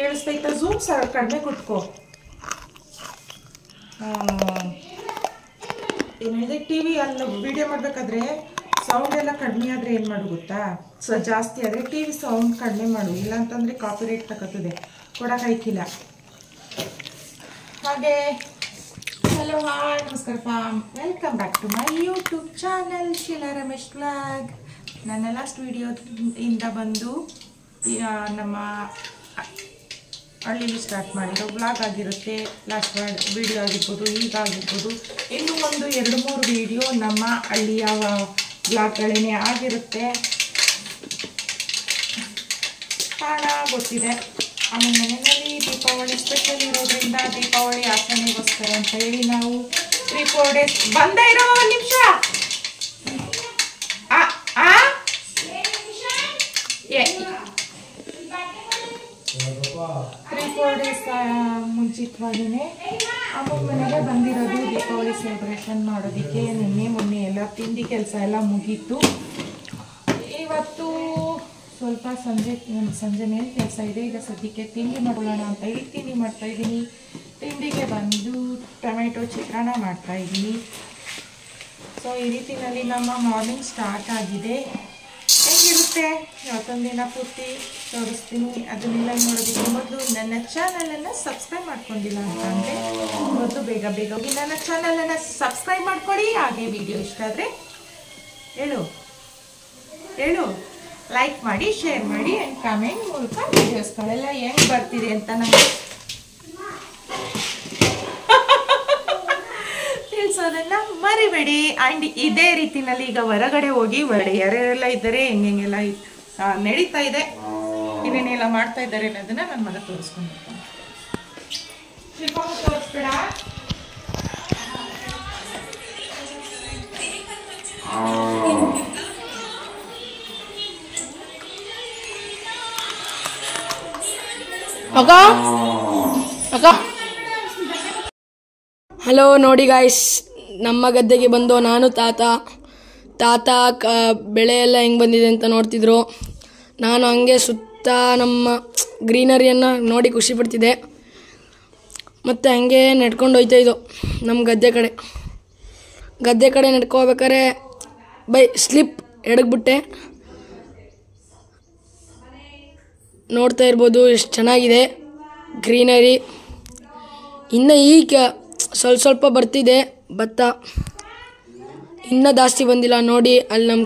ಕೇಳಿಸ್ತೈತಾ zoom ಕಡಿಮೆ ಕೊಟ್ಕೋ ಏನು ಹೇಳಿದೆ ಟಿ ವಿ ಅಲ್ಲಿ ವಿಡಿಯೋ ಮಾಡಬೇಕಾದ್ರೆ ಸೌಂಡ್ ಎಲ್ಲ ಕಡಿಮೆ ಆದರೆ ಏನು ಮಾಡು ಗೊತ್ತಾ ಜಾಸ್ತಿ ಆದರೆ ಟಿ ವಿ ಸೌಂಡ್ ಕಡಿಮೆ ಮಾಡು ಇಲ್ಲ ಅಂತಂದರೆ ಕಾಪಿರೈಟ್ ತಗೋತದೆ ಕೊಡೋಕ್ಕಾಯ್ಕಿಲ್ಲ ಹಾಗೆ ಹಲೋ ಹಾಯ್ ನಮಸ್ಕಾರ welcome back to my YouTube channel Sheela Ramesh vlog ನನ್ನ ಲಾಸ್ಟ್ ವಿಡಿಯೋದಿಂದ ಬಂದು ನಮ್ಮ ಹಳ್ಳಿಲಿ ಸ್ಟಾರ್ಟ್ ಮಾಡಿರೋ ವ್ಲಾಗ್ ಆಗಿರುತ್ತೆ ಲಾಸ್ಟ್ ವಿಡಿಯೋ ಆಗಿರ್ಬೋದು ಈಗಾಗಿರ್ಬೋದು ಇನ್ನೂ ಒಂದು 2-3 ವಿಡಿಯೋ ನಮ್ಮ ಹಳ್ಳಿಯ ವ್ಲಾಗ್ಗಳೇ ಆಗಿರುತ್ತೆ ಕಾರಣ ಗೊತ್ತಿದೆ ಆಮೇಲೆ ಮನೆಯಲ್ಲಿ ದೀಪಾವಳಿ ಸ್ಪೆಷಲ್ ಇರೋದ್ರಿಂದ ದೀಪಾವಳಿ ಆಚರಣೆಗೋಸ್ಕರ ಅಂತ ಹೇಳಿ ನಾವು 3-4 ಡೇಸ್ ಬಂದೇ ಇರೋ ಒಂದು ನಿಮಿಷ 3-4 ಡೇಸ್ ಮುಂಚಿತವಾಗಿಯೇ ಅಮ್ಮ ಮನೆಗೆ ಬಂದಿರೋದು ದೀಪಾವಳಿ ಸೆಲೆಬ್ರೇಷನ್ ಮಾಡೋದಕ್ಕೆ ನಿನ್ನೆ ಮೊನ್ನೆ ಎಲ್ಲ ತಿಂಡಿ ಕೆಲಸ ಎಲ್ಲ ಮುಗೀತು ಇವತ್ತು ಸ್ವಲ್ಪ ಸಂಜೆ ಮೇಲೆ ಕೆಲಸ ಇದೆ ಈಗ ಸದ್ಯಕ್ಕೆ ತಿಂಡಿ ಮಾಡೋಣ ಅಂತ ಹೇಳಿ ತಿಂಡಿ ಮಾಡ್ತಾಯಿದ್ದೀನಿ ತಿಂಡಿಗೆ ಬಂದು ಟೊಮೆಟೊ ಚಿತ್ರಾನ್ನ ಮಾಡ್ತಾಯಿದ್ದೀನಿ ಸೊ ಈ ರೀತಿಯಲ್ಲಿ ನಮ್ಮ ಮಾರ್ನಿಂಗ್ ಸ್ಟಾರ್ಟ್ ಆಗಿದೆ ಹೆಂಗಿರುತ್ತೆ ಇವತ್ತೊಂದು ದಿನ ಪೂರ್ತಿ ತೋರಿಸ್ತೀನಿ ಅದನ್ನೆಲ್ಲ ನೋಡೋದಕ್ಕೆ ಮೊದಲು ನನ್ನ ಚಾನಲನ್ನು ಸಬ್ಸ್ಕ್ರೈಬ್ ಮಾಡ್ಕೊಂಡಿಲ್ಲ ಅಂತ ಅಂದರೆ ಮೊದಲು ಬೇಗ ಹೋಗಿ ನನ್ನ ಚಾನಲನ್ನು ಸಬ್ಸ್ಕ್ರೈಬ್ ಮಾಡ್ಕೊಳ್ಳಿ ಹಾಗೆ ವಿಡಿಯೋ ಇಷ್ಟ ಆದರೆ ಹೇಳು ಲೈಕ್ ಮಾಡಿ ಶೇರ್ ಮಾಡಿ ಆ್ಯಂಡ್ ಕಮೆಂಟ್ ಮೂಲಕ ವೀಡಿಯೋಸ್ಗಳೆಲ್ಲ ಹೆಂಗೆ ಬರ್ತಿದೆ ಅಂತ ನನಗೆ ತಿಳಿಸೋದನ್ನು ಮರಿಬೇಡಿ ಆ್ಯಂಡ್ ಇದೇ ರೀತಿಯಲ್ಲಿ ಈಗ ಹೊರಗಡೆ ಹೋಗಿ ಯಾರ್ಯಾರೆಲ್ಲ ಇದ್ದಾರೆ ಹೆಂಗೆಲ್ಲ ನಡೀತಾ ಇದೆ ಏನೇನೆಲ್ಲ ಮಾಡ್ತಾ ಇದ್ದಾರೆ ಅನ್ನೋದನ್ನ ನನ್ನ ಮಗ ತೋರಿಸ್ಕೊಂಡಿರ್ತೀನಿ ತೋರಿಸ್ಬೇಡ ಹಲೋ ನೋಡಿ ಗಾಯ್ಸ್ ನಮ್ಮ ಗದ್ದೆಗೆ ಬಂದು ನಾನು ತಾತ ಬೆಳೆ ಎಲ್ಲ ಹೆಂಗೆ ಬಂದಿದೆ ಅಂತ ನೋಡ್ತಿದ್ರು ನಾನು ಹಂಗೆ ಸುತ್ತ ನಮ್ಮ ಗ್ರೀನರಿಯನ್ನು ನೋಡಿ ಖುಷಿ ಪಡ್ತಿದ್ದೆ ಮತ್ತು ಹಂಗೆ ನಡ್ಕೊಂಡು ಹೋಗ್ತಾಯಿದ್ದು ನಮ್ಮ ಗದ್ದೆ ಕಡೆ ನಡ್ಕೋಬೇಕಾರೆ ಸ್ಲಿಪ್ ಎಡಗ್ಬಿಟ್ಟೆ ನೋಡ್ತಾ ಇರ್ಬೋದು ಎಷ್ಟು ಚೆನ್ನಾಗಿದೆ ಗ್ರೀನರಿ ಇನ್ನು ಈಗ ಸ್ವಲ್ಪ ಬರ್ತಿದೆ ಭತ್ತ ಇನ್ನೂ ಜಾಸ್ತಿ ಬಂದಿಲ್ಲ ನೋಡಿ ಅಲ್ಲಿ ನಮ್ಮ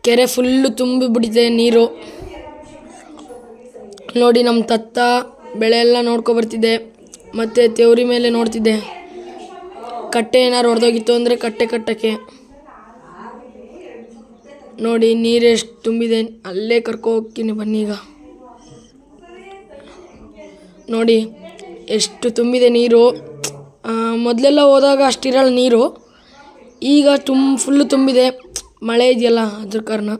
ಕೆರೆ ಫುಲ್ಲು ತುಂಬಿಬಿಟ್ಟಿದೆ ನೀರು ನೋಡಿ ನಮ್ಮ ತತ್ತ ಬೆಳೆ ಎಲ್ಲ ನೋಡ್ಕೊಬರ್ತಿದ್ದೆ ಮತ್ತು ತೆವರಿ ಮೇಲೆ ನೋಡ್ತಿದ್ದೆ ಕಟ್ಟೆ ಏನಾರು ಹೊಡೆದೋಗಿತ್ತು ಅಂದರೆ ಕಟ್ಟಕ್ಕೆ ನೋಡಿ ನೀರೆಷ್ಟು ತುಂಬಿದೆ ಅಲ್ಲೇ ಕರ್ಕೊ ಹೋಗ್ತೀನಿ ಬನ್ನೀಗ ನೋಡಿ ಎಷ್ಟು ತುಂಬಿದೆ ನೀರು ಮೊದಲೆಲ್ಲ ಹೋದಾಗ ಅಷ್ಟಿರಲ್ಲ ನೀರು ಈಗ ಫುಲ್ಲು ತುಂಬಿದೆ ಮಳೆ ಇದೆಯಲ್ಲ ಅದ್ರ ಕಾರಣ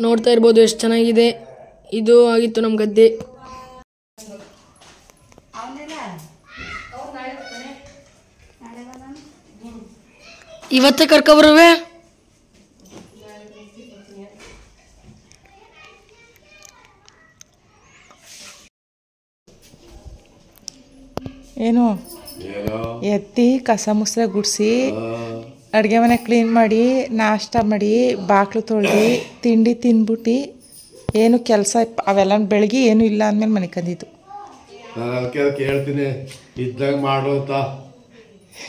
ನೋಡ್ತಾ ಇರ್ಬೋದು ಎಷ್ಟು ಚೆನ್ನಾಗಿದೆ ಇದು ಆಗಿತ್ತು ನಮ್ಮ ಗದ್ದೆ ಇವತ್ತೇ ಕರ್ಕೊಬರುವೆ ಏನು ಎತ್ತಿ ಕಸ ಮುಸ್ರೆ ಗುಡಿಸಿ ಅಡುಗೆ ಮನೆ ಕ್ಲೀನ್ ಮಾಡಿ ನಾಷ್ಟ ಮಾಡಿ ಬಾಕ್ಲು ತೊಳ್ದು ತಿಂಡಿ ತಿಂದ್ಬಿಟ್ಟು ಏನು ಕೆಲಸ ಅವೆಲ್ಲ ಬೆಳಗ್ಗೆ ಏನು ಇಲ್ಲ ಅಂದಮೇಲೆ ಮನೆ ಕಂದಿದ್ದು ಕೇಳ್ತೀನಿ ಇದ್ದಾಗ ಮಾಡು ಅಂತ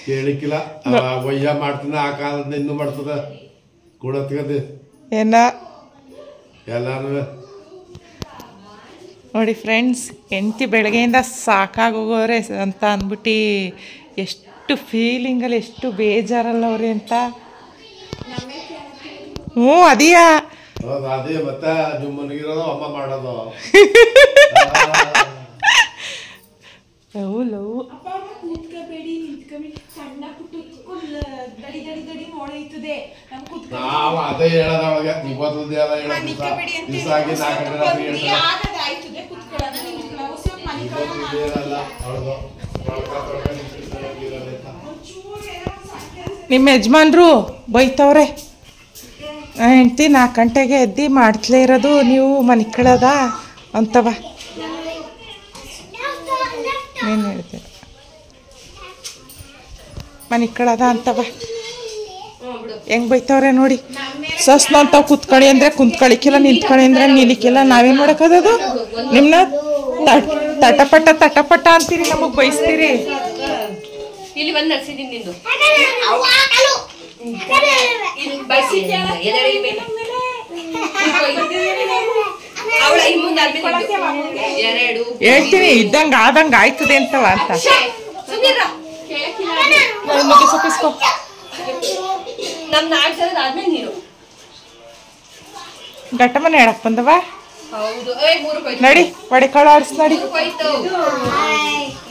ಕೇಳಿಕ್ಕಿಲ್ಲ ಒಯ್ಯ ಮಾಡ್ತೀನಿ ಆ ಕಾಲದಿಂದ ಇನ್ನೂ ಮಾಡ್ತದ ಕೂಡತ್ಕದ ಏನ ಎಲ್ಲಾರು ನೋಡಿ ಫ್ರೆಂಡ್ಸ್ ಹೆಂಡತಿ ಬೆಳಗ್ಗೆಯಿಂದ ಸಾಕಾಗೋಗೋರೆ ಅಂತ ಅಂದ್ಬಿಟ್ಟು ಎಷ್ಟು ಫೀಲಿಂಗಲ್ಲಿ ಎಷ್ಟು ಬೇಜಾರಲ್ಲವ್ರೆ ಅಂತ ಅದೆಯಾ ಅದೇ ಮತ್ತೆ ನಿಮ್ಮ ಮನೆಗಿರೋದು ಅಮ್ಮ ಮಾಡೋದು ನಾವು ಅದೇ ಹೇಳೋದ ಅವಳಿಗೆ ನಿಮ್ಮ ಯಜಮಾನ್ರು ಬೈತವ್ರೆ ಹೆಂಡ್ತಿ 4 ಗಂಟೆಗೆ ಎದ್ದು ಮಾಡ್ತಲೇ ಇರೋದು ನೀವು ಮನೆ ಕಳದ ಅಂತವ ಏನು ಹೇಳ್ತೀರ ಮನೆ ಕಳದ ಅಂತವ ಹೆಂಗೆ ಬೈತವ್ರೆ ನೋಡಿ ಸಸ್ನ ಅಂತಾವ್ ಕುತ್ಕೊಳ್ಳಿ ಅಂದರೆ ಕುಂತ್ಕೊಳ್ಳಿಕ್ಕಿಲ್ಲ ನಿಂತ್ಕೊಳ್ಳಿ ಅಂದರೆ ನಿಲಿಕ್ಕಿಲ್ಲ ನಾವೇನು ಮಾಡೋಕ್ಕದು ನಿಮ್ಮನ್ನ ತಟಪಟ ಅಂತೀರಿ ನಮಗೆ ಬಯಸ್ತೀರಿ ಇಲ್ಲಿ ಬಂದು ನಡ್ಸಿದ್ದೀನಿ ನಿಂದು ಹೇಳ್ತೀನಿ ಇದ್ದಂಗ ಆದಂಗ ಆಯ್ತದೆ ಅಂತವ ಅಂತ ಸೊಪ್ಪಿಸ್ಕೊ ನಮ್ ನಾಡ್ಸೋದಾದ್ಮೇಲೆ ನೀರು ಗಟ್ಟಮನೆ ಹೇಳಕ್ ಬಂದವ ಹೌದು ನಡಿ ಒಡೆ ಕಾಳು ಆಡಿಸ್ ನಡಿ ಹೋಯ್ತು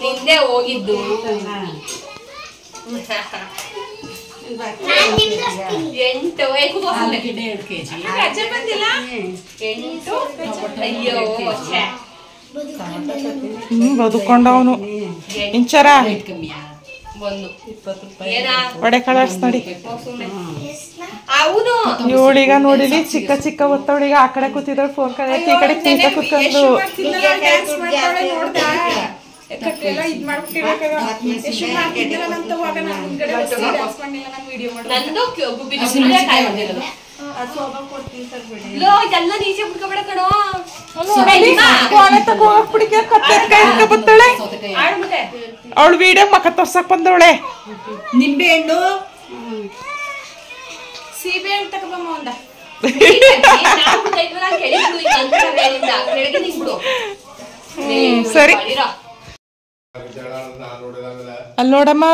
ನಿಂದೆ ಹೋಗಿದ್ದು ಎಂಟು ಅಯ್ಯೋ ಬದುಕೊಂಡವನು ಇಂಚರ ಒಂದು ಒಡೆ ಕಾಳು ಆಡಿಸ್ ನೋಡಿ ಹೌದು ಇವಳೀಗ ನೋಡಿಲಿ ಚಿಕ್ಕ ಒತ್ತವಳಿಗ ಆ ಕಡೆ ಕೂತಿದ್ರು ಫೋನ್ ಕಡೆ ಈ ಕಡೆ ತಿಂತ ಕೂತ್ಕೊಂಡು ಅವಳು ವಿಡಿಯೋ ಮಕ್ಕ ತೋರ್ಸಕ್ ಬಂದವಳೆ ನಿಂಬೆ ಹಣ್ಣು ಸೀಬೆ ಹಣ್ಣು ತಗೊಂಬ ಒಂದ ಸರಿ ಅಲ್ಲಿ ನೋಡಮ್ಮ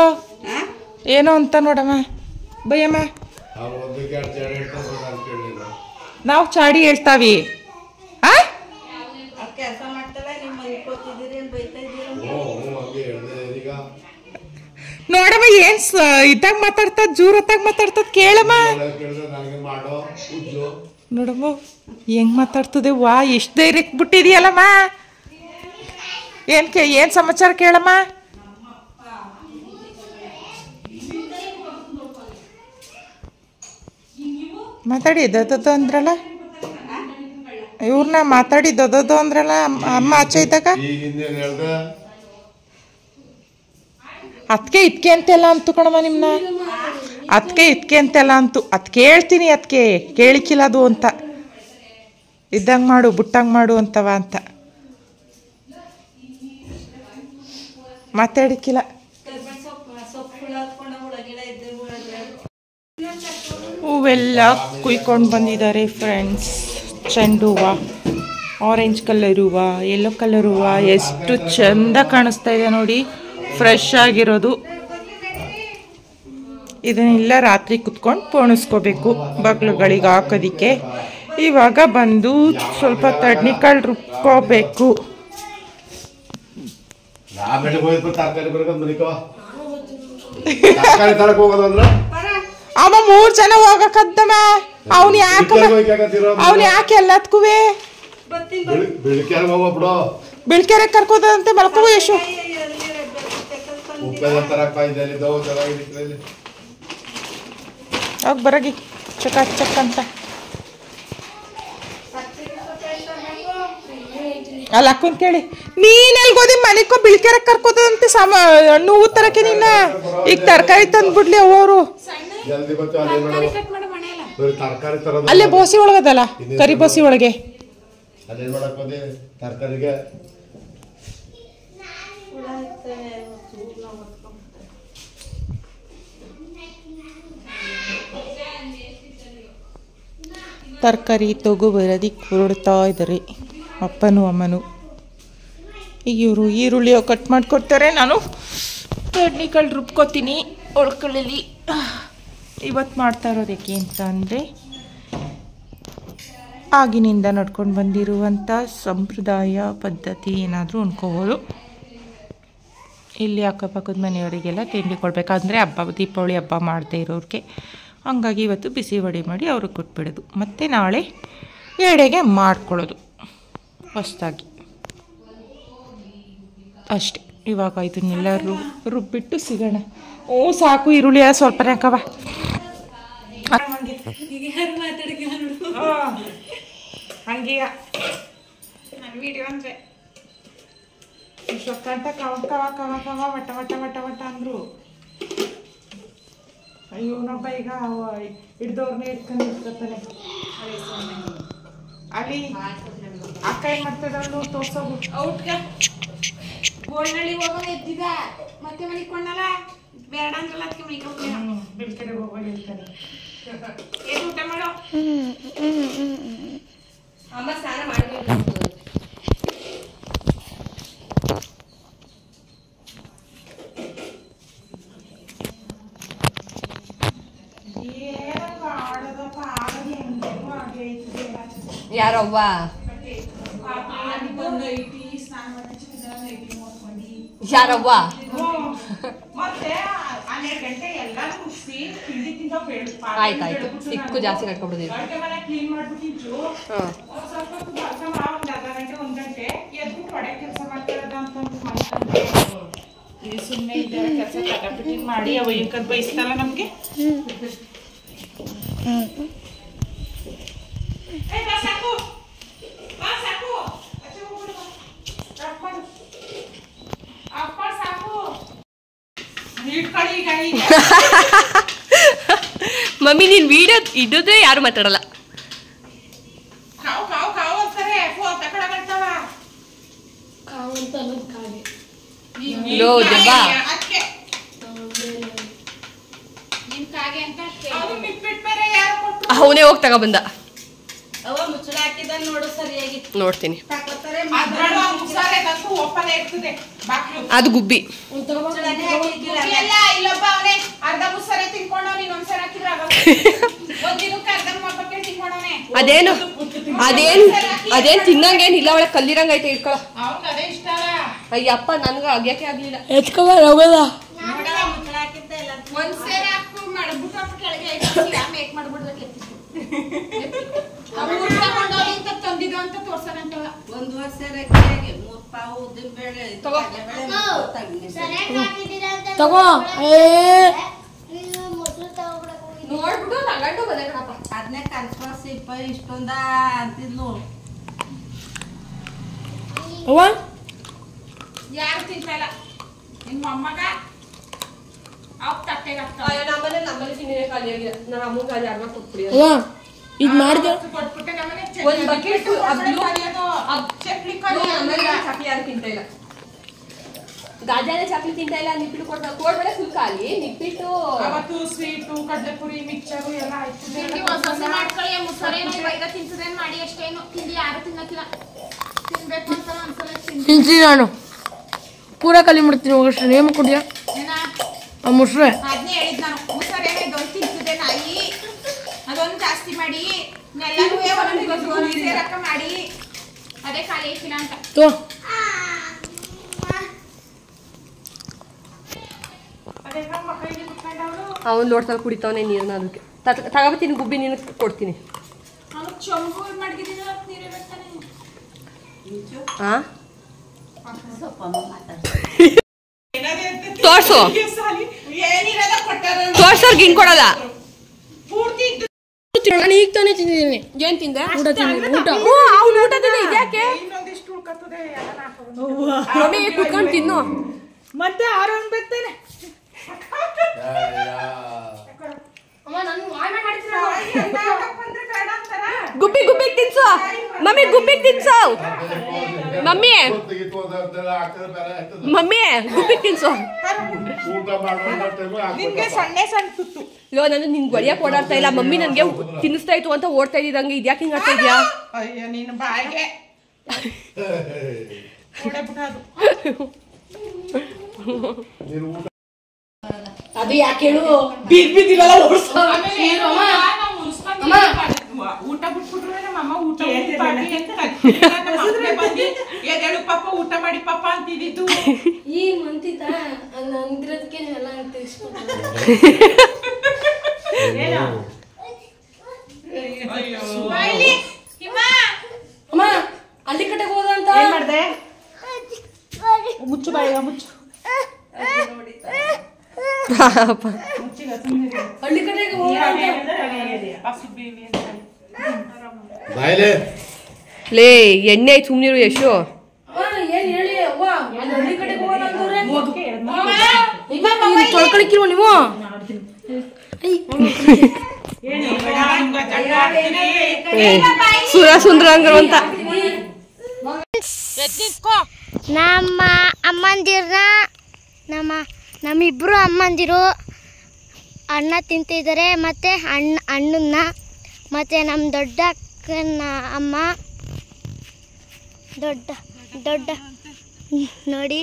ಏನೋ ಅಂತ ನೋಡಮ್ಮ ಬಯ್ಯಮ್ಮ ನಾವು ಚಾಡಿ ಹೇಳ್ತಾವಿ ಕೆಲಸ ಮಾಡ್ತಾಳೆ ನಿಮ್ಮ ಇಟ್ಕೊತಿದ್ದೀರಿ ಅಂತ ಬೈತಾ ಇದ್ದೀರ ನೋಡಮ್ಮ ಏನ್ ಇದ್ದಾಗ ಮಾತಾಡ್ತದ ಜೂರತ್ತಾಗ ಮಾತಾಡ್ತದ ಕೇಳಮ್ಮ ನೋಡಮ್ಮ ಹೆಂಗ್ ಮಾತಾಡ್ತದೆ ವಾ ಎಷ್ಟು ಧೈರ್ಯಕ್ಕೆ ಬಿಟ್ಟಿದೀಯಲ್ಲಮ್ಮ ಏನ್ ಸಮಾಚಾರ ಕೇಳಮ್ಮ ಮಾತಾಡಿ ದೊಡ್ಡದು ಅಂದ್ರಲ್ಲ ಇವ್ರನ್ನ ಮಾತಾಡಿ ದೊಡ್ಡದು ಅಂದ್ರಲ್ಲ ಅಮ್ಮ ಆಚೆ ಇದ್ದಾಗ ಅದಕ್ಕೆ ಇದಕ್ಕೆ ಅಂತೆಲ್ಲ ಅಂತು ಕಣಮ್ಮ ನಿಮ್ಮನ್ನ ಅದಕ್ಕೆ ಇದಕ್ಕೆ ಅಂತೆಲ್ಲ ಅಂತು ಅದಕ್ಕೆ ಹೇಳ್ತೀನಿ ಅದಕ್ಕೆ ಕೇಳಿಕ್ಕಿಲ್ಲ ಅದು ಅಂತ ಇದ್ದಂಗೆ ಮಾಡು ಬುಟ್ಟಂಗೆ ಮಾಡು ಅಂತವ ಅಂತ ಮಾತಾಡಿಕ್ಕಿಲ್ಲ ಹೂವೆಲ್ಲ ಕುಯ್ಕೊಂಡು ಬಂದಿದ್ದಾರೆ ಫ್ರೆಂಡ್ಸ್ ಚೆಂಡು ಹೂವು ಆರೆಂಜ್ ಕಲರ್ ಹೂವು ಯೆಲ್ಲೋ ಕಲರ್ ಹೂವು ಎಷ್ಟು ಚೆಂದ ಕಾಣಿಸ್ತಾ ಇದೆ ನೋಡಿ ಫ್ರೆಶ್ ಆಗಿರೋದು ಇದನ್ನೆಲ್ಲ ರಾತ್ರಿ ಕುತ್ಕೊಂಡು ಪೋಣಿಸ್ಕೋಬೇಕು ಬಗ್ಲುಗಳಿಗೆ ಹಾಕೋದಿಕ್ಕೆ ಇವಾಗ ಬಂದು ಸ್ವಲ್ಪ ತಡ್ನಿಕಾಳು ರುಬ್ಕೋಬೇಕು ಅಮ್ಮ 3 ಜನ ಹೋಗಕ್ಕದ್ದಮ್ಮ ಅವ್ನು ಯಾಕೆ ಎಲ್ಲದಕ್ಕೂವೆ ಬಿಳ್ಕೆರೆ ಕರ್ಕೋದಂತೆ ಮಲ್ಕೋ ಯಶು ಹೋಗಿ ಬರಗಿ ಚಕ್ ಅಂತ ಅಲ್ಲ ಅಕ್ಕನ್ ಕೇಳಿ ನೀನೆಲ್ಲಿ ಗೋದಿ ಮನೆಕೋ ಬಿಳ್ಕೆರೆ ಕರ್ಕೋದಂತೆ ಹಣ್ಣು ಹೂ ತರಕ್ಕೆ ನಿನ್ನ ಈಗ ತರಕಾರಿ ತಂದ್ಬಿಡ್ಲಿ ಅವರು ಅಲ್ಲೇ ಬೋಸಿ ಒಳಗದಲ್ಲ ಕರಿ ಬೋಸಿ ಒಳಗೆ ತರಕಾರಿ ತಗೋಬರೋದಿಕ್ಕೆ ಹೊರಡ್ತಾ ಇದ್ದಾರೆ ಅಪ್ಪನೂ ಅಮ್ಮನು. ಈಗ ಇವರು ಈರುಳ್ಳಿ ಕಟ್ ಮಾಡಿಕೊಡ್ತಾರೆ, ನಾನು ತಡ್ನಿಕಾಳು ರುಬ್ಕೋತೀನಿ ಒಳ್ಕೊಳ್ಳಿ. ಇವತ್ತು ಮಾಡ್ತಾ ಇರೋದಕ್ಕೆ ಅಂತ ಅಂದರೆ ಆಗಿನಿಂದ ನಡ್ಕೊಂಡು ಬಂದಿರುವಂಥ ಸಂಪ್ರದಾಯ ಪದ್ಧತಿ ಏನಾದರೂ ಅನ್ಕೋಬೋದು. ಇಲ್ಲಿ ಅಕ್ಕಪಕ್ಕದ ಮನೆಯವರಿಗೆಲ್ಲ ತಿಂಡಿ ಕೊಡಬೇಕಂದ್ರೆ ಹಬ್ಬ ದೀಪಾವಳಿ ಹಬ್ಬ ಮಾಡದೇ ಇರೋರಿಗೆ, ಹಂಗಾಗಿ ಇವತ್ತು ಬಿಸಿ ವಡೆ ಮಾಡಿ ಅವ್ರಿಗೆ ಕೊಟ್ಬಿಡೋದು, ಮತ್ತು ನಾಳೆ ಎಡೆಗೆ ಮಾಡ್ಕೊಳ್ಳೋದು ಹೊಸದಾಗಿ ಅಷ್ಟೇ. ಇವಾಗ ಇದನ್ನೆಲ್ಲ ರುಬ್ಬಿಟ್ಟು ಸಿಗೋಣ. ಸಾಕು, ಈರುಳ್ಳಿ ಸ್ವಲ್ಪನೇ ಹಾಕವ. ಈಗ ಯಾರು ಮಾತಾಡಕ್ಕೆ ಹಂಗೀಗ ನನ್ನ ವಿಡಿಯೋ ಅಂದರೆ ಇಷ್ಟೊತ್ತಂತ ಕವ ಕವ ಕವ ಕವ ವಟ ವಟ ವಟ ವಟ ಅಂದರು. ಇವನೊಬ್ಬ ಈಗ ಹಿಡ್ದವ್ರನ್ನೇ ಇಟ್ಕೊಂಡು ಇಟ್ಕೊತಾನೆ. ಅಲ್ಲಿ ಅಕ್ಕ ಏನು ಮಾಡ್ತಿದ್ದಳು ತೋರ್ಸೋದು. ಔಟ್ಗ ಗೋಲ್ನಳ್ಳಿ ಹೋಗೋದು ಎದ್ದಿದ ಮತ್ತೆ ಮನೆಗೆ ಕೊಂಡಲ್ಲ ಬೇಡ ಅಂದ್ರಲ್ಲ ಅದಕ್ಕೆ ಮನೆಗೆ ಹೋಗ್ಲಿಲ್ಲ. ಬೆಳ್ಕಡೆ ಹೋಗೋದು ಹೇಳ್ತಾರೆ. ಏನು ಊಟ ಮಾಡೋ ಅಮ್ಮ ಸ್ನಾನ ಮಾಡಬೇಕು. ಯಾರವ್ವ ಯಾರವ್ವ ಆಯ್ತಾಯ್ತು ಸಿಕ್ಕು ಜಾಸ್ತಿ ಕಟ್ಕೊಬಿಡಿದೀವಿ. ಸುಮ್ಮನೆ ಇದ್ದಾರೆ ಕೆಲಸ ಕಟಾಪಿಟಿ ಮಾಡಿ ಅವ ಇಂಕದ್ ಬಯಸ್ತಲ್ಲ ನಮ್ಗೆ. ಮಮ್ಮಿ ನೀನ್ ವಿಡಿಯೋ ಇಡೋದೇ ಯಾರು ಮಾತಾಡಲ್ಲ. ಅವನೇ ಹೋಗಿ ತಗೊಬಂದ. ಅವ ಮುಚ್ಚಳ ಹಾಕಿದ ನೋಡು ಸರಿಯಾಗಿ ನೋಡ್ತೀನಿ. ಅದು ಗುಬ್ಬಿ. ಅದೇನು ಅದೇನ್ ತಿನ್ನಂಗೇನ್ ಇಲ್ಲ, ಒಳಗೆ ಕಲ್ಲಿರಂಗ ಐತೆ ಇಟ್ಕೊಳ. ಅಯ್ಯಪ್ಪ ನನ್ಗ ಅಗ್ಯಾಕೆ ಆಗ್ಲಿಲ್ಲ. ಒಂದು ವರ್ಷ ಮೂರ್ ಪಾವು ಉದ್ದಿನ ಬೇಳೆ ತಗೋ ನೋಡ್ಬಿಟ್ಟು ತಗೊಂಡು ಬಂದೆ ಕಣಪ್ಪ. ಅದನ್ನೇ ಕನ್ಸ್ಕೊಳ್ಸಿ ಇಷ್ಟೊಂದ ಅಂತಿದ್ಲು. ಯಾರು ತಿಂತಲ್ಲ ನಿಮ್ಮ ಮೊಮ್ಮಗ ನಮ್ಮನೆ ತಿನ್ನೇ ಖಾಲಿ ಆಗಿದೆ. ನಾನು ಅಮ್ಮ ಖಾಲಿ ಯಾರು ಕೊಟ್ಬಿಡಿ ಇದು ಮಾಡಿದೆ ಒಂದ್ ಬಕೆಟ್ ಚಕ್ಲಿ ಯಾರು ತಿಂತ ಇಲ್ಲ. ಗಾಜಾನೆ ಚಕ್ಲಿ ತಿಂತ ಇಲ್ಲ. ನಿಪ್ಪಿಟ್ಟು ಕೊಡ್ಬೇಡ ಫುಲ್ ಖಾಲಿ. ನಿಪ್ಪಿಟ್ಟು ಅವತ್ತು ಸ್ವೀಟು ಕಡಲೆಪುರಿ ಮಿಕ್ಸರು ಎಲ್ಲ ಆಯ್ತು. ಮಾಡ್ಕೊಳ್ಳಿ ಮುಸರೇನು ಬೈದ ತಿನ್ಸದೇನು ಮಾಡಿ ಅಷ್ಟೇನು ತಿಂಡಿ ಯಾರು ತಿನ್ನಕ್ಕಿಲ್ಲ. ತಿನ್ಬೇಕು ಅಂತ ಅನ್ಸಲ್ಲ. ತಿಂತೀನಿ ನಾನು ಪೂರ ಖಾಲಿ ಮಾಡ್ತೀನಿ. ಹೋಗಷ್ಟು ನೇಮ ಕೊಡಿಯಾ ಆ ಮುಸ್ರೆ ಅದನ್ನೇ ಹೇಳಿದ್ ನಾನು. ಮುಸರೇನ ಇದೊಂದು ತಿನ್ಸಿದೆ ನಾಯಿ, ಅದೊಂದು ಜಾಸ್ತಿ ಮಾಡಿ ಎಲ್ಲರೂ ಸೇರಕ್ಕ ಮಾಡಿ ಅದೇ ಖಾಲಿ ಐತಿಲ್ಲ ಅಂತ. ಅವನು ಲೋಟದಲ್ಲಿ ಕುಡಿತಾವನೆ ನೀರನ್ನ. ಅದಕ್ಕೆ ತಗೋಬತ್ತೀನಿ ಗುಬ್ಬಿ ನೀನು ಕೊಡ್ತೀನಿ. ತೋರ್ಸು ತೋರ್ಸೋರ್ಗೆ ಹಿಂಗ್ ಕೊಡಲ್ಲ. ನಾನು ಈಗ ತಾನೇ ತಿಂದಿದ್ದೀನಿ. ಏನ್ ತಿಂದೆ? ಊಟ ತಿಂದಿದ್ದೀನಿ. ಊಟ ಅವ್ನು ಊಟ ತಿಂದ ಇದ್ಯಾಕೆ ಮಮ್ಮಿ ಕುತ್ಕೊಂಡು ತಿನ್ನು. ಮತ್ತೆ ಆರೋನ್ ಬರ್ತಾನೆ. ಗುಬ್ಬಿ ಗುಬ್ಬಿಗೆ ತಿನ್ಸು ಮಮ್ಮಿ. ಗುಬ್ಬಿಗೆ ತಿನ್ಸು ಮಮ್ಮಿ. ಮಮ್ಮಿ ಗುಬ್ಬಿಗೆ ತಿನ್ಸು. ನಿನ್ಗೆ ಸಣ್ಣ ಸಣ್ಣ ತುತ್ತು. ಲೋ ನಾನು ನಿನ್ ಗೊಳಿಯಕ್ಕೆ ಓಡಾಡ್ತಾ ಇಲ್ಲ. ಮಮ್ಮಿ ನನ್ಗೆ ತಿನ್ನಿಸ್ತಾ ಇತ್ತು ಅಂತ ಓಡ್ತಾ ಇದ್ದಂಗೆ ಇದ್ಯಾಕೆ ಹಿಂಗ್ ಆಡ್ತಾ ಇದ್ಯಾ? ಅಯ್ಯ ನೀನು ಬಾಯಿಗೆ ಅದು ಯಾಕೆ ಹೇಳು? ಬಿದ್ದಿಲ್ಲ ಊಟ ಬಿಟ್ಬಿಟ್ರೆ ನಮ್ಮಮ್ಮ ಊಟ ಎದೇಳು ಪಾಪ ಊಟ ಮಾಡಿ ಪಾಪ ಅಂತಿದ್ದು. ಈಗ ಮಂತಿದ್ದ ಅಂದಿರೋದಕ್ಕೆ ಎಲ್ಲ ಅಮ್ಮ ಅಲ್ಲಿ ಕಡೆಗೆ ಹೋದ ಅಂತ ಮಾಡ್ದೆ. ಮುಚ್ಚು ಬಾಯಿಗ ಮುಚ್ಚು. ಮುಚ್ಚಿಗ ಸುಮ್ಮನೆ ಹಳ್ಳಿ ಕಡೆಗೆ ಬಾಯ್ಲೆ ಲೇ ಎಣ್ಣೆ ಆಯ್ತು ಸುಮ್ನಿರು ಯಶು. ಏನ್ ಹೇಳಿ ಅವ್ವ ಹಳ್ಳಿ ಕಡೆಗೆ ಹೋಗೋಣ ತೊಳ್ಕೊಳಕ್ಕಿಲ್ವ ನೀವು? ಸುರ ಸುಂದ್ರ ಅಂದ್ರು ಅಂತ ನಮ್ಮ ಅಮ್ಮಂದಿರನ್ನ ನಮ್ಮಿಬ್ಬರು ಅಮ್ಮಂದಿರು ಅನ್ನ ತಿಂತಿದ್ದಾರೆ, ಮತ್ತು ಅಣ್ಣನ್ನ ಮತ್ತು ನಮ್ಮ ದೊಡ್ಡ ಅಕ್ಕನ ಅಮ್ಮ ದೊಡ್ಡ ನೋಡಿ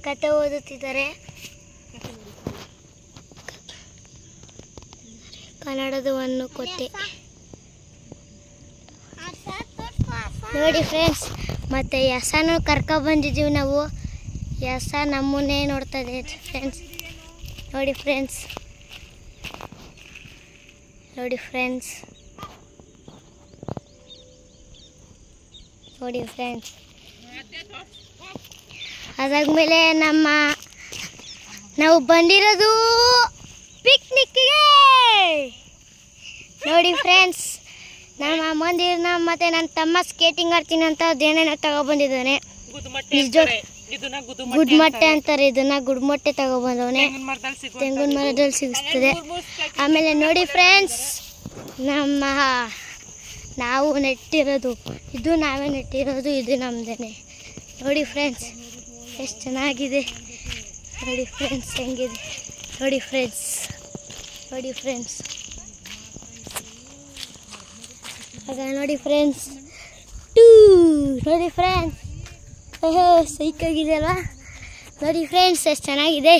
ಕತೆ ಓದುತ್ತಿದ್ದಾರೆ. ಕನ್ನಡದ ಒಂದು ಕೊಟ್ಟೆ ನೋಡಿ ಫ್ರೆಂಡ್ಸ್. ಮತ್ತು ಯಸನೂ ಕರ್ಕೊಬಂದಿದ್ದೀವಿ ನಾವು. ಯಸ ನಮ್ಮನ್ನೇ ನೋಡ್ತಾ ಇದೆ ಫ್ರೆಂಡ್ಸ್. ನೋಡಿ ಫ್ರೆಂಡ್ಸ್, ನೋಡಿ ಫ್ರೆಂಡ್ಸ್, ನೋಡಿ ಫ್ರೆಂಡ್ಸ್. ಅದಾದ್ಮೇಲೆ ನಾವು ಬಂದಿರೋದು ಪಿಕ್ನಿಕ್ಗೆ. ನೋಡಿ ಫ್ರೆಂಡ್ಸ್, ನಮ್ಮ ಅಮ್ಮಂದಿರನ್ನ ಮತ್ತು ನನ್ನ ತಮ್ಮ ಸ್ಕೇಟಿಂಗ್ ಆಡ್ತೀನಿ ಅಂತ ಅದೇನೇನೋ ತಗೊಬಂದಿದ್ದಾನೆ. ಗುಡ್ಮಟ್ಟೆ ಅಂತಾರೆ ಇದನ್ನ, ಗುಡ್ಮಟ್ಟೆ ತಗೊಬಂದವನೆ. ತೆಂಗಿನ ಮರದಲ್ಲಿ ಸಿಗಿಸ್ತದೆ. ಆಮೇಲೆ ನೋಡಿ ಫ್ರೆಂಡ್ಸ್, ನಾವು ನೆಟ್ಟಿರೋದು ಇದು, ನಾವೇ ನೆಟ್ಟಿರೋದು ಇದು ನಮ್ಮದೇನೆ. ನೋಡಿ ಫ್ರೆಂಡ್ಸ್ ಎಷ್ಟು ಚೆನ್ನಾಗಿದೆ. ನೋಡಿ ಫ್ರೆಂಡ್ಸ್ ಹೆಂಗಿದೆ. ನೋಡಿ ಫ್ರೆಂಡ್ಸ್, ನೋಡಿ ಫ್ರೆಂಡ್ಸ್. ಆಗ ನೋಡಿ ಫ್ರೆಂಡ್ಸ್, ನೋಡಿ ಫ್ರೆಂಡ್ಸ್, ಸೈಕಾಗಿದೆ ಅಲ್ವಾ? ನೋಡಿ ಫ್ರೆಂಡ್ಸ್ ಎಷ್ಟು ಚೆನ್ನಾಗಿದೆ.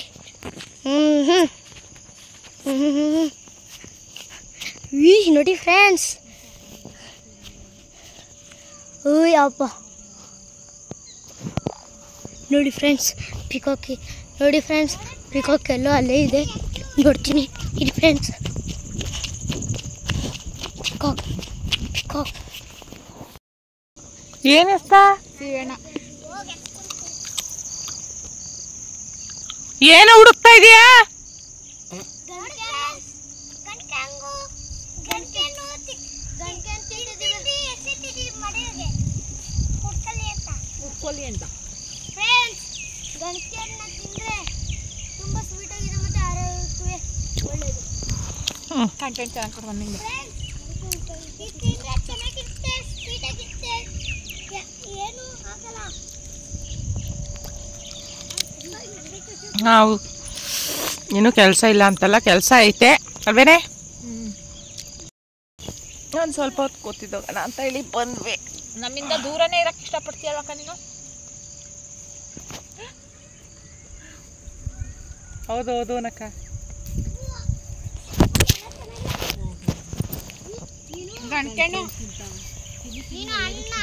ನೋಡಿ ಫ್ರೆಂಡ್ಸ್, ಅಪ್ಪ ನೋಡಿ ಫ್ರೆಂಡ್ಸ್ ಪಿಕಾಕಿ. ನೋಡಿ ಫ್ರೆಂಡ್ಸ್ ಪಿಕಾಕ್ ಎಲ್ಲೋ ಅಲ್ಲೇ ಇದೆ, ನೋಡ್ತೀನಿ ಇದು ಫ್ರೆಂಡ್ಸ್. ಪಿಕಾಕ್ ಪಿಕಾಕ್ ಏನಿಸ್ತ ಏನು ಹುಡುಕ್ತಾ ಇದೀಯಾ? ತುಂಬಾ ಸ್ವೀಟ್ ಆಗಿದೆ ಮತ್ತೆ ಆರೋಗ್ಯಕ್ಕೆ ಒಳ್ಳೆಯದು. ಕಂಟೆಂಟ್ ಚೆನ್ನಾಗಿ ಕೊಡು ನಿಂಗೆ. ನಾವು ಇನ್ನೂ ಕೆಲಸ ಇಲ್ಲ ಅಂತಲ್ಲ, ಕೆಲಸ ಐತೆ ಅಲ್ವೇನೆ. ನಾನು ಸ್ವಲ್ಪ ಹೊತ್ತು ಕೂತಿದ್ದೋಗೋಣ ಅಂತ ಹೇಳಿ ಬಂದ್ವಿ. ನಮ್ಮಿಂದ ದೂರನೇ ಇರಕ್ಕೆ ಇಷ್ಟಪಡ್ತೀಯಲ್ವಕ್ಕ ನೀನು? ಹೌದು ಹೌದು ಅನಕ್ಕ. ಗಂಟೆಣ್ಣು ನೀನು ಅನ್ನ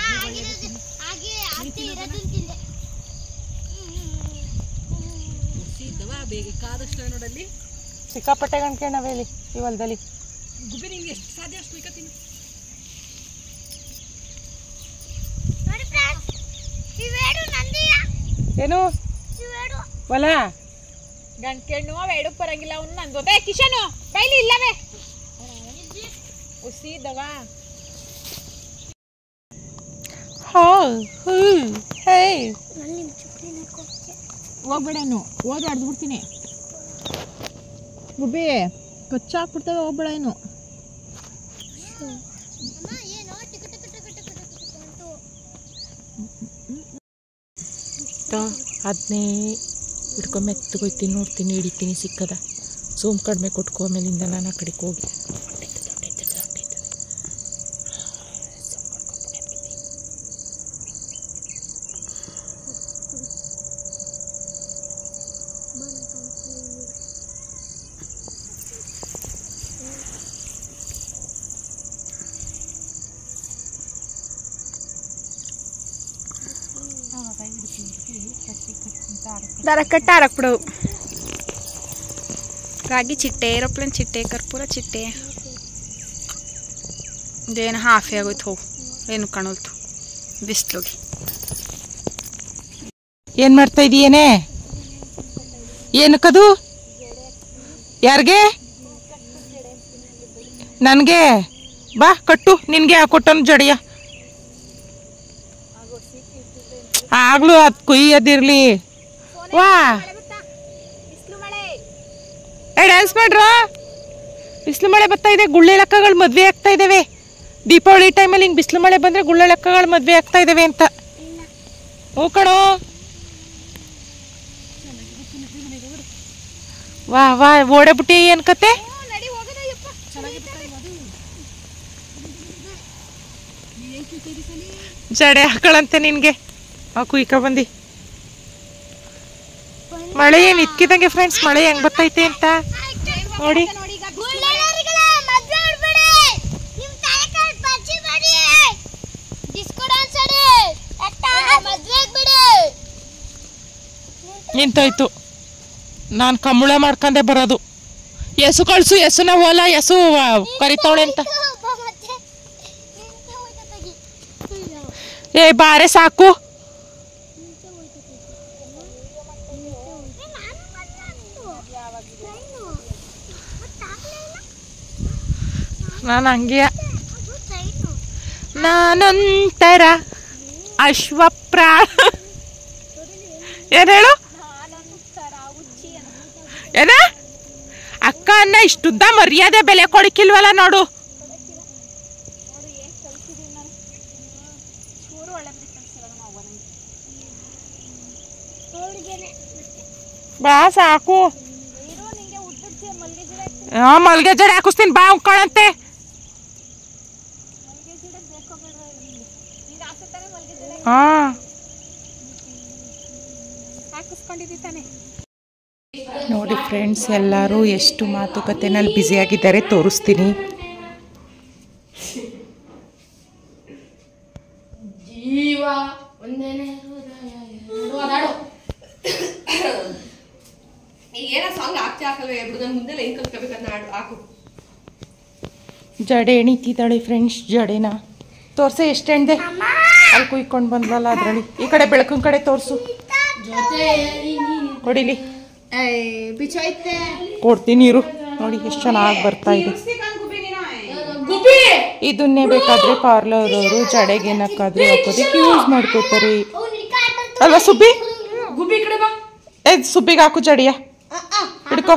ಹಾಗೆ ಅತ್ತೆ ಇರೋದನ್ನ ತಿಂದೆ. ಬೇಗ ಕಾದಷ್ಟು ನೋಡಲ್ಲಿ ಸಿಕ್ಕಾಪಟ್ಟೆ ಗಂಟೆಣ್ಣವೇಲಿ ಈ ಹೊಲದಲ್ಲಿ. ಗುಬ್ಬಿ ನಿಂಗೆ ಎಷ್ಟು ಸಾಧ್ಯ ಅಷ್ಟು ಬೇಕತ್ತೀನಿ. ನೋಡಿ ಫ್ರೆಂಡ್ಸ್, ಇವೇಡು ನಂದಿಯ ಏನು ಇವೇಡು ಹೊಲ ಗಂಟೆಣ್ಣು ಅವೆರಡು ಪರಂಗಿಲ್ಲ. ಅವ್ನು ನಂದೋದೆ ಕಿಶನು ಕೈಲಿ ಇಲ್ಲವೇ ಉಸಿದವ ಹೋಗ್ಬೇಡನು, ಓದಿ ಆಡ್ದ್ಬಿಡ್ತೀನಿ. ಗುಬ್ಬಿ ಕಚ್ಚಾಕ್ಬಿಡ್ತವೆ, ಹೋಗ್ಬೇಡ ಏನು. ಅಮ್ಮ ಏನೋ ಟಿಕ ಟಿಕ ಟಿಕ ಟಿಕ ಟಿಕ ಅಂತ ಅದನ್ನೇ ಹಿಡ್ಕೊಂಡು ಮೆತ್ತಗೋಯ್ತೀನಿ, ನೋಡ್ತೀನಿ, ಹಿಡಿತೀನಿ ಸಿಕ್ಕದ. ಸೋಮ್ ಕಡಿಮೆ ಕೊಟ್ಕೊ, ಆಮೇಲಿಂದ ನಾನು ಆ ಕಡೆಗೆ ಹೋಗಿ ದಾರ ಕಟ್ಟ ಹಾರಕ್ಬಿಡವು. ರಾಗಿ ಚಿಟ್ಟೆ, ಏರೋಪ್ಲೇನ್ ಚಿಟ್ಟೆ, ಕರ್ಪೂರ ಚಿಟ್ಟೆ. ಇದೇನು ಹಾಫೆ ಆಗೋಯ್ತು, ಹೋಗು ಏನು ಕಾಣೋಲ್ತು ಬಿಸಿಲೋಗಿ. ಏನು ಮಾಡ್ತಾ ಇದೀಯೇನೆ? ಏನಕ್ಕದು? ಯಾರಿಗೆ? ನನಗೆ ಬಾ ಕಟ್ಟು, ನಿನಗೆ ಕೊಟ್ಟನು ಜಡಿಯ. ಆಗ್ಲೂ ಅದು ಕುಯ್ಯೋದಿರ್ಲಿ. ವಾ ಡ್ಯಾನ್ಸ್ ಮಾಡ್ರು. ಬಿಸಿಲು ಮಳೆ ಬರ್ತಾ ಇದೆ, ಗುಳ್ಳೆ ಲೆಕ್ಕಗಳು ಮದುವೆ ಆಗ್ತಾ ಇದ್ದಾವೆ. ದೀಪಾವಳಿ ಟೈಮಲ್ಲಿ ಹಿಂಗೆ ಬಿಸಿಲು ಮಳೆ ಬಂದರೆ ಗುಳ್ಳೆ ಲೆಕ್ಕಗಳು ಮದುವೆ ಆಗ್ತಾ ಇದ್ದಾವೆ ಅಂತ. ಹ್ಞೂ ಕಣೋ. ವಾ ವಾ ಓಡಬಿಟ್ಟಿ ಏನು ಕತೆ. ಜಡೆ ಹಾಕಳಂತೆ ನಿನಗೆ. ಕುಯ್ಕ ಬಂದು ಮಳೆ ಏನು ಇಕ್ಕಿದಂಗೆ ಫ್ರೆಂಡ್ಸ್. ಮಳೆ ಹೆಂಗೆ ಬರ್ತೈತೆ ಅಂತ ನೋಡಿ. ನಿಂತೋಯ್ತು. ನಾನು ಕಂಬಳ ಮಾಡ್ಕೊಂಡೆ ಬರೋದು. ಎಸು ಕಳ್ಸು, ಎಸುನ ಹೋಲ, ಎಸು ಕರಿತಾವಳೆ ಅಂತ. ಏ ಬಾರೆ ಸಾಕು. ನಾನು ಹಂಗೆಯ. ನಾನೊಂಥರ ಅಶ್ವಪ್ರಾಣ. ಏನು ಹೇಳು? ಏನ ಅಕ್ಕ ಅನ್ನ ಇಷ್ಟುದ್ದ ಮರ್ಯಾದೆ ಬೆಲೆ ಕೊಡಕ್ಕಿಲ್ವಲ್ಲ ನೋಡು. ಬಾ ಸಾಕು. ಮಲ್ಗೆ ಜಡೆ ಹಾಕಿಸ್ತೀನಿ ಬಾ ಉಂಕಳಂತೆ. ಹಾ ನೋಡಿ ಫ್ರೆಂಡ್ಸ್, ಎಲ್ಲರೂ ಎಷ್ಟು ಮಾತುಕತೆನಲ್ಲಿ ಬ್ಯುಸಿಯಾಗಿದ್ದಾರೆ ತೋರಿಸ್ತೀನಿ. ಜೀವ ಒಂದೇನೆ ಏನೋ ಸಾಂಗ್ ಆಗ್ತಾ ಹಾಕಲ್ವೇ ಬಿಡು. ನಾನು ಮುಂದೆ ಲೈನ್ ಕಲ್ತ್ಕೋಬೇಕನ್ನ ಹಾಕು. ಜಡೆ ಎಣಿತಿದ್ದಾಳೆ ಫ್ರೆಂಡ್ಸ್. ಜಡೆನ ತೋರ್ಸೆ ಎಷ್ಟು ಎಣ್ದೆ. ಅಲ್ಲಿ ಕುಯ್ಕೊಂಡು ಬಂದ್ಲಲ್ಲ ಅದರಲ್ಲಿ. ಈ ಕಡೆ ಬೆಳಕಿನ ಕಡೆ ತೋರಿಸು. ಕೊಡಿಲಿ, ಕೊಡ್ತೀನಿ ಇರು. ನೋಡಿ ಎಷ್ಟು ಚೆನ್ನಾಗಿ ಬರ್ತಾ ಇದೆ. ಇದನ್ನೇ ಬೇಕಾದ್ರೆ ಪಾರ್ಲರ್ ಅವರು ಜಡೆಗೆ ಏನಕ್ಕಾದ್ರೂ ಹಾಕೋದಕ್ಕೆ ಯೂಸ್ ಮಾಡ್ಕೋತಾರೆ ಅಲ್ವಾ ಸುಬ್ಬಿ? ಏ ಸುಬ್ಬಿಗೆ ಹಾಕು ಜಡಿಯ ಹಿಡ್ಕೊ.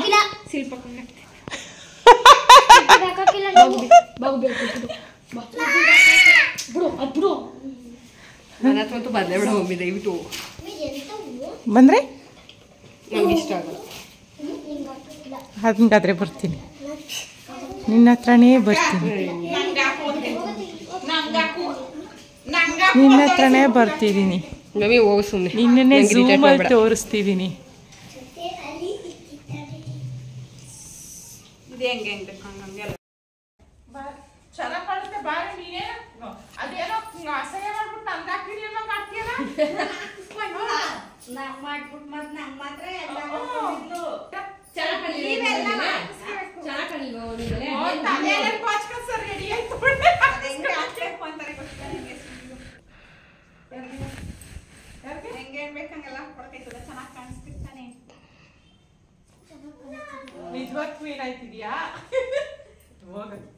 ನನ್ನ ಹತ್ರ ಅಂತೂ ಬದಲೇ ಬಿಡ ಮಮ್ಮಿ ದಯವಿಟ್ಟು. ಬಂದ್ರೆ ನಂಗೆ ಇಷ್ಟ ಆಗಲ್ಲ. ಹಂಗಾದ್ರೆ ಬರ್ತೀನಿ, ನಿನ್ನ ಹತ್ರನೇ ಬರ್ತೀನಿ, ನಿನ್ನ ಹತ್ರನೇ ಬರ್ತಿದ್ದೀನಿ. ಮಮ್ಮಿ ಹೋಗು ಸುಮ್ಮನೆ. ನಿನ್ನೆ ಝೂಮಲ್ಲಿ ತೋರಿಸ್ತಿದ್ದೀನಿ. ಚೆನ್ನಾಗಿ ಕಾಣುತ್ತೆ ಬಾರಿ. ನೀನೇನು ಅದೇನೋ ಅಸಹ್ಯ ಮಾಡ್ಬಿಟ್ಟು ನಂಗೆ ಹಾಕ್ತೀನಿ ಅನ್ನೋ ಮಾಡ್ತೀಯಲ್ಲ. ಮಾಡ್ಬಿಟ್ಟು ಮತ್ತೆ ನಂಗೆ ಮಾತ್ರ ಎಲ್ಲ ನಿಜವಾಗ್ಲೂ ಏನಾಯ್ತಿದ್ಯಾ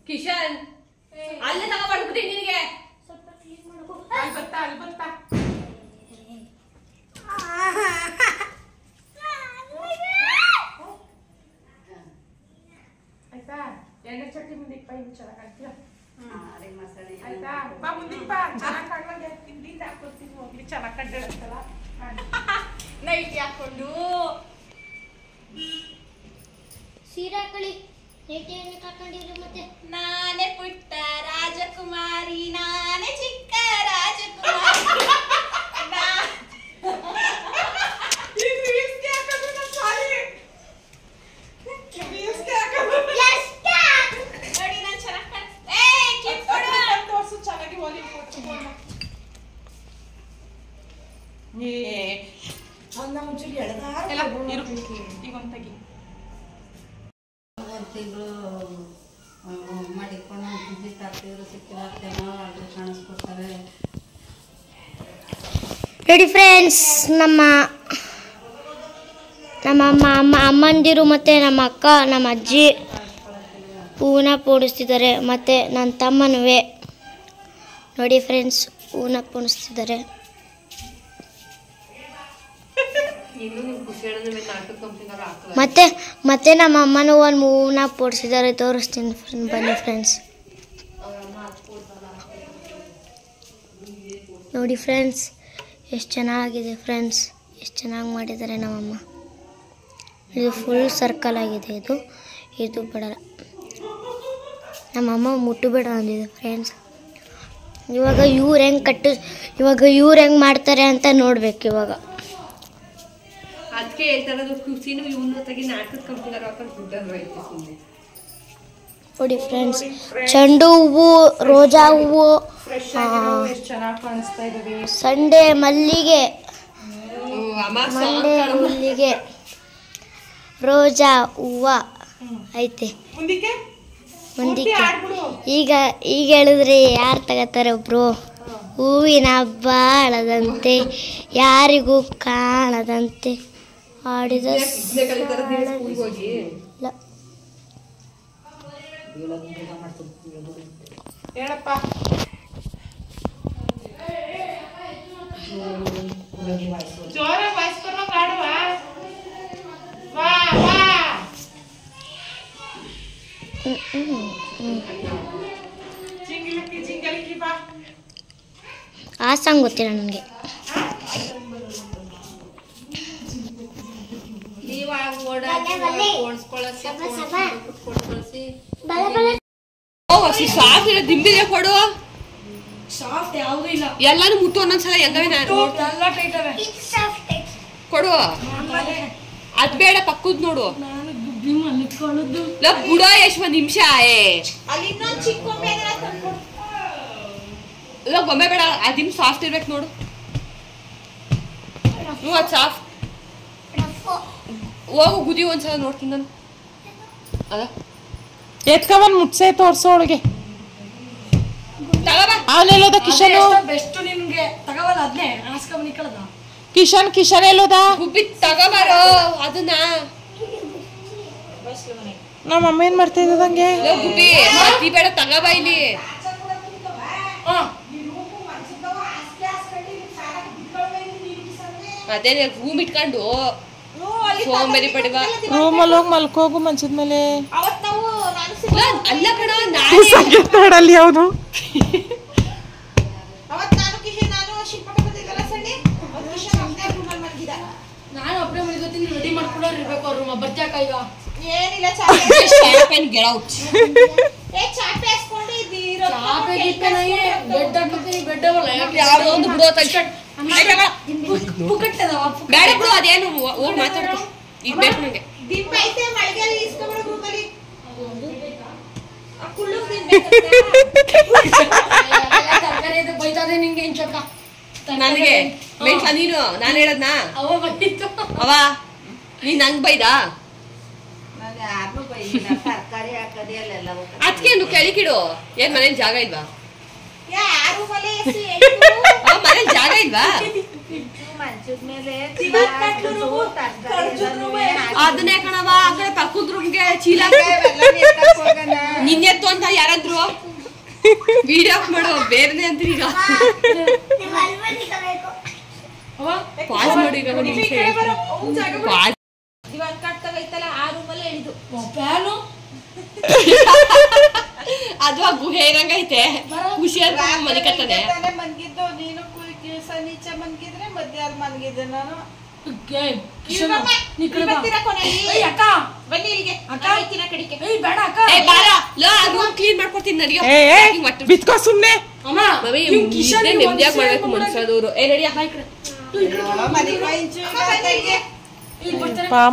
ಕಿಶನ್? ಅಲ್ಲೇ ತಗೊಂಡ್ಬಿಟ್ಟು ನಿನಗೆ ಅಲ್ಲಿ ಬರ್ತಾ ಅಲ್ಲಿ ಬರ್ತಾ. ಆಯ್ತಾ? ಎಣ್ಣೆ ಚಟ್ನಿ ಮುಂದಿಗೆ ಬಾ, ಇನ್ನು ಚೆನ್ನಾಗಿ ಆಗ್ತೀಯ ಆಯ್ತಾ? ಬಾ ಮುಂದಿಗೆ ಬಾ, ಚೆನ್ನಾಗಿ ಕಾಣುವಂಗೆ ತಿಂಡಿಂದ ಹಾಕೊಡ್ತೀನಿ. ಹೋಗ್ಲಿ ಚೆನ್ನಾಗಿ ಕಂಡಿಡತ್ತಲ್ಲ ನೈಟ್ ಹಾಕೊಂಡು ಸೀರೆ ಹಾಕೊಳ್ಳಿ. ನೈಟಿ ಏನಕ್ಕೆ ಹಾಕೊಂಡಿರಿ ಮತ್ತೆ? ನಾನೇ ಪುಟ್ಟ ರಾಜಕುಮಾರಿ, ನಾನೇ ಚಿಕ್ಕ ರಾಜಕುಮಾರಿ. ನೋಡಿ ನಾನು ಚೆನ್ನಾಗಿ ತೋರ್ಸು ಚೆನ್ನಾಗಿ ಹೋಗಿ ಈಗ ಒಂದು ತೆಗಿ. ತಿಂಗಳು ಮಾಡಿಕೊಂಡು ವಿಸಿಟ್ ಆಗ್ತಿದ್ರು, ಸಿಕ್ಕಿರಾಗ್ತೇನೋ ಅದು ಕಾಣಿಸ್ಕೊಡ್ತಾರೆ. ನೋಡಿ ಫ್ರೆಂಡ್ಸ್, ನಮ್ಮ ಅಮ್ಮಂದಿರು ಮತ್ತು ನಮ್ಮ ಅಕ್ಕ, ನಮ್ಮ ಅಜ್ಜಿ ಹೂವನ್ನ ಪೋಣಿಸ್ತಿದ್ದಾರೆ. ಮತ್ತು ನನ್ನ ತಮ್ಮನೂ ನೋಡಿ ಫ್ರೆಂಡ್ಸ್ ಹೂವನ್ನ ಪೋಣಿಸ್ತಿದ್ದಾರೆ. ಮತ್ತೆ ನಮ್ಮ ಅಮ್ಮನೂ ಒಂದು ಹೂವನ್ನ ಪೋಣಿಸಿದ್ದಾರೆ, ತೋರಿಸ್ತೀನಿ ಬನ್ನಿ ಫ್ರೆಂಡ್ಸ್. ನೋಡಿ ಫ್ರೆಂಡ್ಸ್ ಎಷ್ಟು ಚೆನ್ನಾಗಿದೆ ಫ್ರೆಂಡ್ಸ್, ಎಷ್ಟು ಚೆನ್ನಾಗಿ ಮಾಡಿದ್ದಾರೆ ನಮ್ಮಮ್ಮ. ಇದು ಫುಲ್ ಸರ್ಕಲ್ ಆಗಿದೆ, ಇದು ಬಿಡಲ್ಲ. ನಮ್ಮಮ್ಮ ಮುಟ್ಟಬೇಡ ಅಂದಿದೆ ಫ್ರೆಂಡ್ಸ್. ಇವಾಗ ಇವ್ರು ಹೆಂಗೆ ಮಾಡ್ತಾರೆ ಅಂತ ನೋಡ್ಬೇಕು ಇವಾಗ. ಅದಕ್ಕೆ ಹೇಳ್ತಾರದು ಖುಷಿನೂ ಇವನ್ನ ತೆಗಿ ನಾಟಕದ ಕಂಪ್ನಿಗಾರ ಹಾಕೊಂಡು ದುಡ್ಡಾದ್ರು ಸುಮ್ಮನೆ. ನೋಡಿ ಫ್ರೆಂಡ್ಸ್ ಚೆಂಡು ಹೂವು, ರೋಜಾ ಹೂವು, ಸಂಡೆ ಮಲ್ಲಿಗೆ, ರೋಜಾ ಹೂವು ಐತೆ. ಮುಂದಕ್ಕೆ ಈಗ ಹೇಳಿದ್ರೆ ಯಾರು ತಗೋತಾರೆ ಒಬ್ರು? ಹೂವಿನ ಬಾಳದಂತೆ ಯಾರಿಗೂ ಕಾಣದಂತೆ ಆಡಿದ ಹೇಳಪ್ಪ. ಜೋರ ವಾಯ್ಸ್ಕೊಂಡು ಕಾಡುವ. ವಾ ವಾ ಜಿಂಗಲಿಕ್ಕಿ ಬಾ. ಆ ಸಾಂಗ್ ಗೊತ್ತಿಲ್ಲ ನನಗೆ. ದಿಂಬಿಗೆ ಕೊಡು. ಎಲ್ಲಾನು ಮುಟ್ಟು ಒಂದೊಂದ್ಸಲ ಹೆಂಗವೇ ಕೊಡು. ಅದ್ ಬೇಡ ಪಕ್ಕದ್ ನೋಡು. ಬುಡ ಎಷ್ಟು ಒಂದ್ ನಿಮಿಷ ಗೊಂಬೆ ಬೇಡ, ಅದಿನ್ ಸಾಫ್ಟ್ ಇರ್ಬೇಕು ನೋಡು. ಅದ್ ಸಾಫ್ಟ್ ಹೋಗು ಗುದಿ ಒಂದ್ಸಲ ನೋಡ್ತೀನಿ ನಾನು. ಅದ ಎತ್ಕೊಂಡ್ ಮುಟ್ಸೆ ತೋರ್ಸೋ ಒಳಗೆ. ಅವನೆಲ್ಲೋದ ಕಿಶನ್? ಕಿಶನ್ ಎಲ್ಲೋದ? ಗುಬ್ಬಿ ತಗೋಬಾರೋ ಅದನ್ನ. ನಮ್ಮ ಅಮ್ಮ ಏನ್ ಮಾಡ್ತಾ ಇದ್ದಂಗೆ? ಗುಬ್ಬಿ ಮತ್ತಿ ಬೇಡ ತಗೋಬ ಇಲ್ಲಿ. ಅದೇ ರೂಮ್ ಇಟ್ಕೊಂಡು ಸೋಂಬೇರಿ ಪಡಿವ. ರೂಮಲ್ಲಿ ಹೋಗಿ ಮಲ್ಕೋಗು ಮಂಚದ ಮೇಲೆ. ಅಲ್ಲ ಕಣ ನೋಡಲ್ಲಿ ಅವನು ನಾನು ಒಬ್ಬರೇ ಮಲಿಗೋತೀನಿ, ರೆಡಿ ಮಾಡ್ಕೊಳ್ಳೋರು ಇರ್ಬೇಕು ಅವ್ರು. ಬರ್ತ್ಯಾಕ ಈಗ ಏನಿಲ್ಲ ಬೇಡ ಬಿಡು ಅದೇನು ಹೋಗಿ ಮಾತಾಡ್ಕೊ. ಈಗ ಬೇಕು ನಂಗೆ. ನನಗೆ ಬೇಕ ನೀನು ನಾನು ಹೇಳದ್ನಾ ಅವ ನೀನ್ ನಂಗ್ ಬೈದಾ? ಅದಕ್ಕೇನು ಕೆಳಕಿಡು. ಏನ್ ಮನೇಲಿ ಜಾಗ ಇಲ್ವಾ? ಮನೇಲಿ ಜಾಗ ಇಲ್ವಾ? ಅದನ್ನೇ ಕಣವ ಆ ಕಡೆ ಪಕ್ಕದ ರೂಮ್ಗೆ ಚೀಲ ನಿನ್ನೆತ್ತು ಅಂತ ಯಾರಾದ್ರು ವಿಡಿಯೋ ಮಾಡು. ಬೇರೆನೆ ಅಂತೀರಿ ಈಗ. ಪಾಸ್ ಮಾಡಿ ಈಗ ಅದು ಆ ಗುಹೆ ಇರಂಗೈತೆ. ಖುಷಿಯಾದ ಮನೆ ಕಟ್ಟದೆ ಮನ್ಗಿದ್ದು ನೀನು ನೀಚ ಮನ್ಗಿದ್ರೆ ಮಧ್ಯಾಹ್ನ ಮನ್ಗಿದ್ದೆ ನಾನು. ಕ್ಲೀನ್ ಮಾಡ್ಕೊಡ್ತೀನಿ ನನಗೆ. ಬಿತ್ಕೋ ಸುಮ್ನೆ. ನೆಮ್ಮದಿಯಾಗಿ ಮಾಡ್ಬೇಕು ಮನುಷ್ಯದವ್ರು.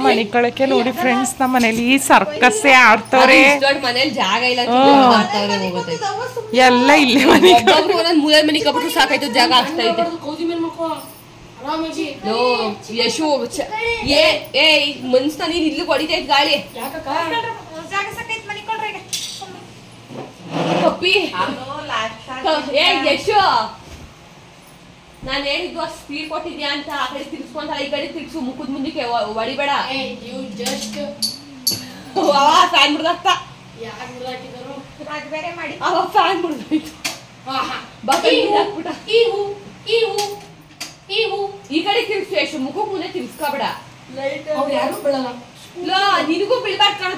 ಮನೆ ಕಳಕ್ಕೆ ನೋಡಿ ಫ್ರೆಂಡ್ಸ್, ನಮ್ಮ ಮನೇಲಿ ಸರ್ಕಸ್ಸೇ ಆಡ್ತವ್ರೆ. ಮನೇಲಿ ಜಾಗ ಇಲ್ಲ ಎಲ್ಲ ಇಲ್ಲೇ ಮನೆ ಮೂಲ ಮನೆ ಕಬಿಟ್ರು ಸಾಕಾಯ್ತು, ಜಾಗ ಆಗ್ತೈತೆ. ಯಶು ಮನ್ಸ್ತ ನೀನ್ ಇಲ್ಲಿ ಹೊಡಿತೈತ್ ಗಾಳಿ. ಕಪ್ಪಿ ಯಶು ನಾನ್ ಹೇಳಿದ್ದು ಸ್ಪೀಡ್ ಕೊಟ್ಟಿದ್ಯಾ ಅಂತ. ಆ ಕಡೆ ತಿರ್ಸ್ಕೊಂತ ಈ ಕಡೆ ತಿರ್ಸು, ಮುಖದ ಮುಂದಕ್ಕೆ ಹೊಡಿಬೇಡ. ಫ್ಯಾನ್ ಬಿಡ್ದಾಗ್ತ ಅದು ಬೇರೆ ಮಾಡಿ ಅವ ಫ್ಯಾನ್ ಮುಡ್ದೋಯ್ತು. ಈ ಕಡೆ ತಿರ್ಗ್ಸು, ಎಷ್ಟು ಮುಖ ಮುಂದೆ ತಿರ್ಸ್ಕೊಬೇಡ. ಅವ್ರು ಯಾರು ಬಿಡಲ್ಲ. ನಿನಗೂ ಬೀಳ್ಬಾರ್ದು ಕಾಣ.